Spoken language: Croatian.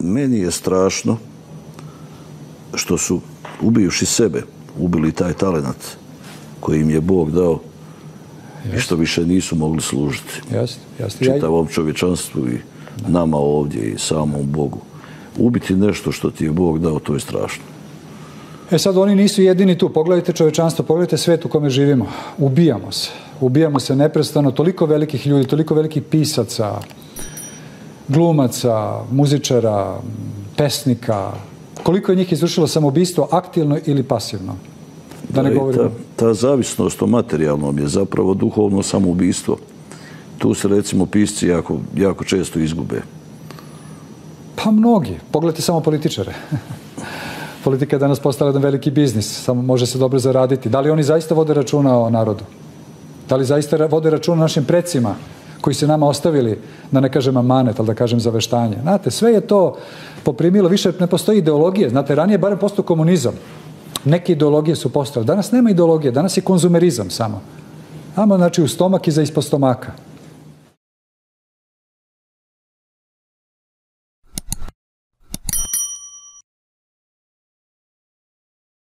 meni je strašno što su, ubivši sebe, ubili taj talenat koji im je Bog dao i što više nisu mogli služiti čitavom čovječanstvu i nama ovdje i samom Bogu. Ubiti nešto što ti je Bog dao, to je strašno. Sad oni nisu jedini tu. Pogledajte čovječanstvo, pogledajte svijet u kome živimo. Ubijamo se. Ubijamo se neprestano. Toliko velikih ljudi, toliko velikih pisaca, glumaca, muzičara, pesnika. Koliko je njih izvršilo samoubistvo aktivno ili pasivno? Da ne govorimo. Ta zavisnost o materijalnom je zapravo duhovno samoubistvo. Tu se recimo pisci jako često izgube. Pa mnogi. Pogledajte samo političare. Politika je danas postala jedan veliki biznis. Samo može se dobro zaraditi. Da li oni zaista vode računa o narodu? Da li zaista vode računa o našim precima koji se nama ostavili, da ne kažem amanet, ali da kažem zaveštanje? Znate, sve je to poprimilo. Više ne postoji ideologije. Znate, ranije barem postao komunizam. Neke ideologije su postale. Danas nema ideologije. Danas je konzumerizam samo. Samo znači u stomak i za ispod stomaka.